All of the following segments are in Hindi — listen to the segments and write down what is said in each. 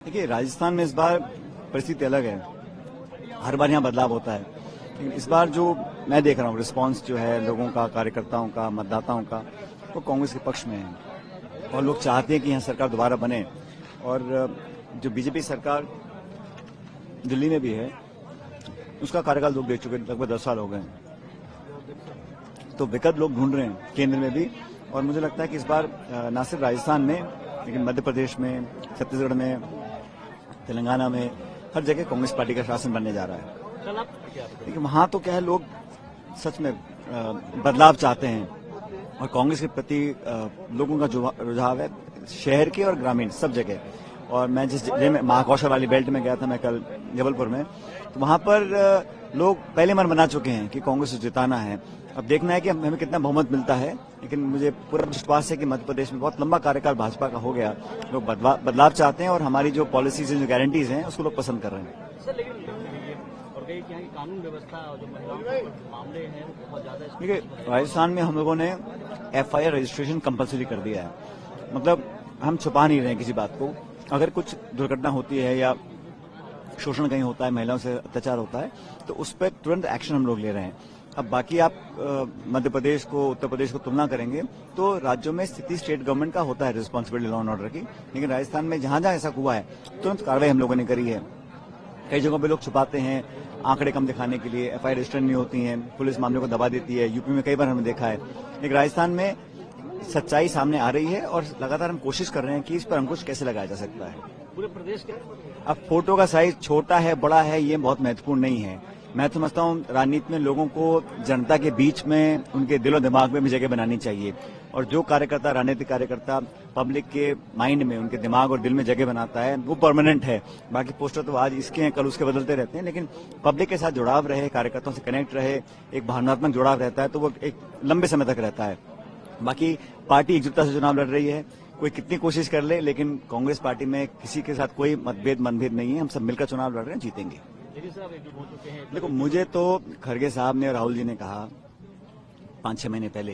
देखिए, राजस्थान में इस बार परिस्थिति अलग है। हर बार यहाँ बदलाव होता है, लेकिन इस बार जो मैं देख रहा हूँ रिस्पांस जो है लोगों का, कार्यकर्ताओं का, मतदाताओं का, वो कांग्रेस के पक्ष में है और लोग चाहते हैं कि यहाँ सरकार दोबारा बने। और जो बीजेपी सरकार दिल्ली में भी है, उसका कार्यकाल लोग देख चुके हैं, लगभग 10 साल हो गए। तो विकल्प लोग ढूंढ रहे हैं केंद्र में भी, और मुझे लगता है कि इस बार न सिर्फ राजस्थान में, लेकिन मध्य प्रदेश में, छत्तीसगढ़ में, तेलंगाना में, हर जगह कांग्रेस पार्टी का शासन बनने जा रहा है। लेकिन वहां तो क्या है, लोग सच में बदलाव चाहते हैं और कांग्रेस के प्रति लोगों का जो रुझाव है शहर के और ग्रामीण सब जगह। और मैं जिस जगह में महाकौशल वाली बेल्ट में गया था, मैं कल जबलपुर में, तो वहां पर लोग पहले मन बना चुके हैं कि कांग्रेस को जिताना है। अब देखना है कि हमें कितना बहुमत मिलता है, लेकिन मुझे पूरा विश्वास है कि मध्य प्रदेश में बहुत लंबा कार्यकाल भाजपा का हो गया। लोग बदलाव चाहते हैं और हमारी जो पॉलिसीज जो गारंटीज हैं उसको लोग पसंद कर रहे हैं। सर, लेकिन और कई यहाँ की कानून व्यवस्था और जो महिलाओं के मामले हैं वो बहुत ज्यादा। देखिए, राजस्थान में हम लोगों ने FIR रजिस्ट्रेशन कंपलसरी कर दिया है। मतलब हम छुपा नहीं रहे हैं किसी बात को। अगर कुछ दुर्घटना होती है या शोषण कहीं होता है, महिलाओं से अत्याचार होता है, तो उस पर तुरंत एक्शन हम लोग ले रहे हैं। अब बाकी आप मध्य प्रदेश को, उत्तर प्रदेश को तुलना करेंगे तो राज्यों में स्थिति स्टेट गवर्नमेंट का होता है रिस्पांसिबिलिटी लॉ एंड ऑर्डर की, लेकिन राजस्थान में जहां जहां ऐसा हुआ है तुरंत कार्रवाई हम लोगों ने करी है। कई जगहों पे लोग छुपाते हैं आंकड़े कम दिखाने के लिए, FIR रजिस्टर नहीं होती हैं, पुलिस मामले को दबा देती है। यूपी में कई बार हमने देखा है, लेकिन राजस्थान में सच्चाई सामने आ रही है और लगातार हम कोशिश कर रहे हैं कि इस पर अंकुश कैसे लगाया जा सकता है। पूरे प्रदेश के अब फोटो का साइज छोटा है बड़ा है ये बहुत महत्वपूर्ण नहीं है। मैं तो समझता हूँ राजनीति में लोगों को जनता के बीच में, उनके दिलो दिमाग में भी जगह बनानी चाहिए, और जो कार्यकर्ता, राजनीतिक कार्यकर्ता पब्लिक के माइंड में, उनके दिमाग और दिल में जगह बनाता है वो परमानेंट है। बाकी पोस्टर तो आज इसके हैं, कल उसके बदलते रहते हैं, लेकिन पब्लिक के साथ जुड़ाव रहे, कार्यकर्ताओं से कनेक्ट रहे, एक भावनात्मक जुड़ाव रहता है, तो वो एक लंबे समय तक रहता है। बाकी पार्टी एकजुटता से चुनाव लड़ रही है, कोई कितनी कोशिश कर ले, लेकिन कांग्रेस पार्टी में किसी के साथ कोई मनभेद नहीं है। हम सब मिलकर चुनाव लड़ रहे हैं, जीतेंगे। देखो, मुझे तो खड़गे साहब ने और राहुल जी ने कहा 5-6 महीने पहले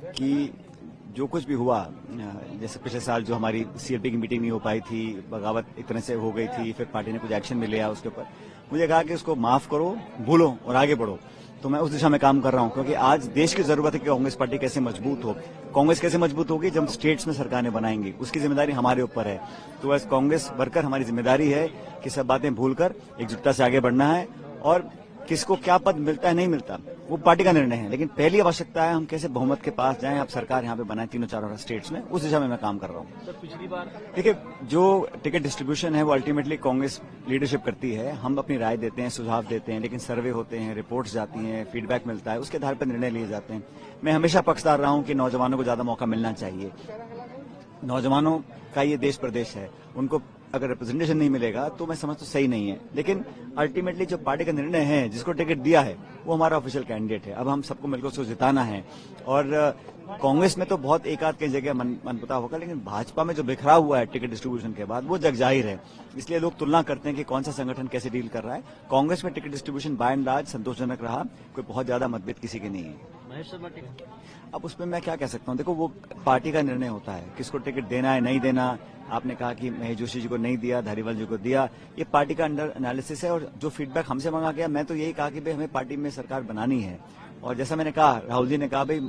कि जो कुछ भी हुआ, जैसे पिछले साल जो हमारी CLP की मीटिंग नहीं हो पाई थी, बगावत एक तरह से हो गई थी, फिर पार्टी ने कुछ एक्शन भी लिया उसके ऊपर, मुझे कहा कि उसको माफ करो, भूलो और आगे बढ़ो। तो मैं उस दिशा में काम कर रहा हूं, क्योंकि आज देश की जरूरत है कि कांग्रेस पार्टी कैसे मजबूत हो। कांग्रेस कैसे मजबूत होगी जब स्टेट्स में सरकार ने बनाएंगी, उसकी जिम्मेदारी हमारे ऊपर है। तो एज कांग्रेस वर्कर हमारी जिम्मेदारी है कि सब बातें भूलकर एकजुटता से आगे बढ़ना है, और किसको क्या पद मिलता है नहीं मिलता वो पार्टी का निर्णय है, लेकिन पहली आवश्यकता है हम कैसे बहुमत के पास जाएं, अब सरकार यहाँ पे बनाए 3-4 स्टेट्स में, उस दिशा में मैं काम कर रहा हूँ। सर, पिछली बार देखिए, जो टिकट डिस्ट्रीब्यूशन है वो अल्टीमेटली कांग्रेस लीडरशिप करती है। हम अपनी राय देते हैं, सुझाव देते हैं, लेकिन सर्वे होते हैं, रिपोर्ट्स जाती हैं, फीडबैक मिलता है, उसके आधार पर निर्णय लिए जाते हैं। मैं हमेशा पक्षधर रहा हूं कि नौजवानों को ज्यादा मौका मिलना चाहिए। नौजवानों का ये देश प्रदेश है, उनको अगर रिप्रेजेंटेशन नहीं मिलेगा तो मैं समझता हूं सही नहीं है। लेकिन अल्टीमेटली जो पार्टी का निर्णय है, जिसको टिकट दिया है वो हमारा ऑफिशियल कैंडिडेट है। अब हम सबको मिलकर उसको जिताना है। और कांग्रेस में तो बहुत एक आध कई जगह मनमुटाव होगा, लेकिन भाजपा में जो बिखरा हुआ है टिकट डिस्ट्रीब्यूशन के बाद वो जग जाहिर है। इसलिए लोग तुलना करते हैं कि कौन सा संगठन कैसे डील कर रहा है। कांग्रेस में ticket distribution by and large संतोषजनक रहा, कोई बहुत ज्यादा मतभेद किसी के नहीं है। महेश शर्मा टिकट, अब उसमें मैं क्या कह सकता हूँ, देखो वो पार्टी का निर्णय होता है, किसको टिकट देना है नहीं देना। आपने कहा कि महेश जोशी जी को नहीं दिया, धारीवाल जी को दिया, ये पार्टी का अंडर एनालिसिस है। और जो फीडबैक हमसे मांगा गया, मैं तो यही कहा कि भाई हमें पार्टी में सरकार बनानी है। और जैसा मैंने कहा, राहुल जी ने कहा भाई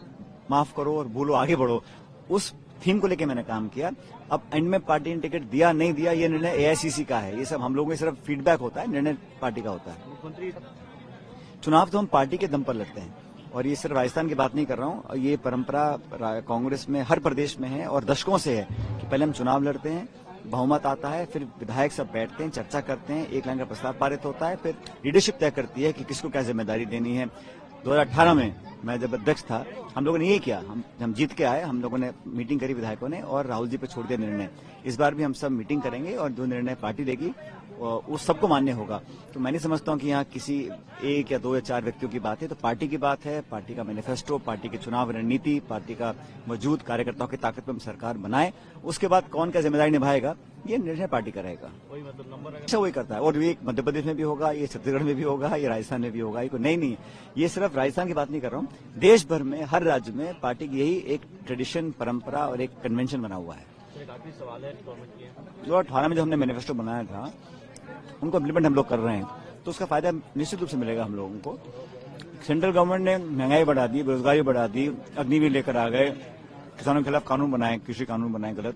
माफ करो और भूलो आगे बढ़ो, उस थीम को लेकर मैंने काम किया। अब एंड में पार्टी ने टिकट दिया नहीं दिया ये निर्णय AICC का है। ये सब हम लोगों में सिर्फ फीडबैक होता है, निर्णय पार्टी का होता है। मुख्यमंत्री चुनाव तो हम पार्टी के दम पर लड़ते हैं, और ये सिर्फ राजस्थान की बात नहीं कर रहा हूँ, ये परंपरा कांग्रेस में हर प्रदेश में है और दशकों से है कि पहले हम चुनाव लड़ते हैं, बहुमत आता है, फिर विधायक सब बैठते हैं, चर्चा करते हैं, एक लाइन का प्रस्ताव पारित होता है, फिर लीडरशिप तय करती है कि किसको क्या जिम्मेदारी देनी है। 2018 में मैं जब अध्यक्ष था, हम लोगों ने यही किया। हम जीत के आए, हम लोगों ने मीटिंग करी विधायकों ने और राहुल जी पे छोड़ दिया निर्णय। इस बार भी हम सब मीटिंग करेंगे और जो निर्णय पार्टी देगी उस सबको मान्य होगा। तो मैं नहीं समझता हूँ कि यहाँ किसी 1 या 2 या 4 व्यक्तियों की बात है, तो पार्टी की बात है, पार्टी का मैनिफेस्टो, पार्टी की चुनाव रणनीति, पार्टी का मौजूद कार्यकर्ताओं की ताकत पर हम सरकार बनाए। उसके बाद कौन क्या जिम्मेदारी निभाएगा ये निर्णय पार्टी का रहेगा। वही मतलब नंबर अच्छा वही करता है, और ये मध्य प्रदेश में भी होगा, ये छत्तीसगढ़ में भी होगा, ये राजस्थान में भी होगा। ये कोई नहीं, ये सिर्फ राजस्थान की बात नहीं कर रहा हूँ, देश भर में हर राज्य में पार्टी की यही एक ट्रेडिशन, परंपरा और एक कन्वेंशन बना हुआ है। सर एक आखिरी सवाल है गवर्नमेंट की 2018 में जो हमने मैनिफेस्टो बनाया था उनको इम्प्लीमेंट हम लोग कर रहे हैं, तो उसका फायदा निश्चित रूप से मिलेगा हम लोगों को। सेंट्रल गवर्नमेंट ने महंगाई बढ़ा दी, बेरोजगारी बढ़ा दी, अग्निवीर लेकर आ गए, किसानों के खिलाफ कानून बनाए, कृषि कानून बनाए गलत,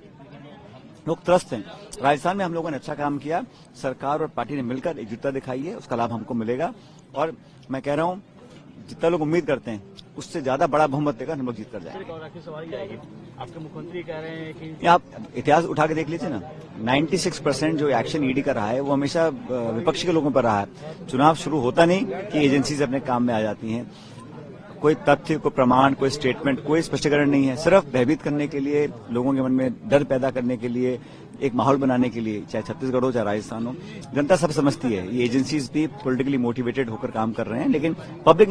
लोग त्रस्त हैं। राजस्थान में हम लोगों ने अच्छा काम किया, सरकार और पार्टी ने मिलकर एकजुटता दिखाई है, उसका लाभ हमको मिलेगा। और मैं कह रहा हूं जितना लोग उम्मीद करते हैं उससे ज्यादा बड़ा बहुमत देकर हम लोग जीत कर जाएंगे। सर एक और आखिरी सवाल ये आएगी, आपके मुख्यमंत्री कह रहे हैं कि आप इतिहास उठा के देख लीजिए ना, 96% जो एक्शन ईडी का रहा है वो हमेशा विपक्ष के लोगों पर रहा है। चुनाव शुरू होता नहीं कि एजेंसीज अपने काम में आ जाती हैं, कोई तथ्य, कोई प्रमाण, कोई स्टेटमेंट, कोई स्पष्टीकरण नहीं है, सिर्फ भयभीत करने के लिए, लोगों के मन में डर पैदा करने के लिए, एक माहौल बनाने के लिए, चाहे छत्तीसगढ़ हो चाहे राजस्थान हो। जनता सब समझती है ये एजेंसीज भी पॉलिटिकली मोटिवेटेड होकर काम कर रहे हैं, लेकिन पब्लिक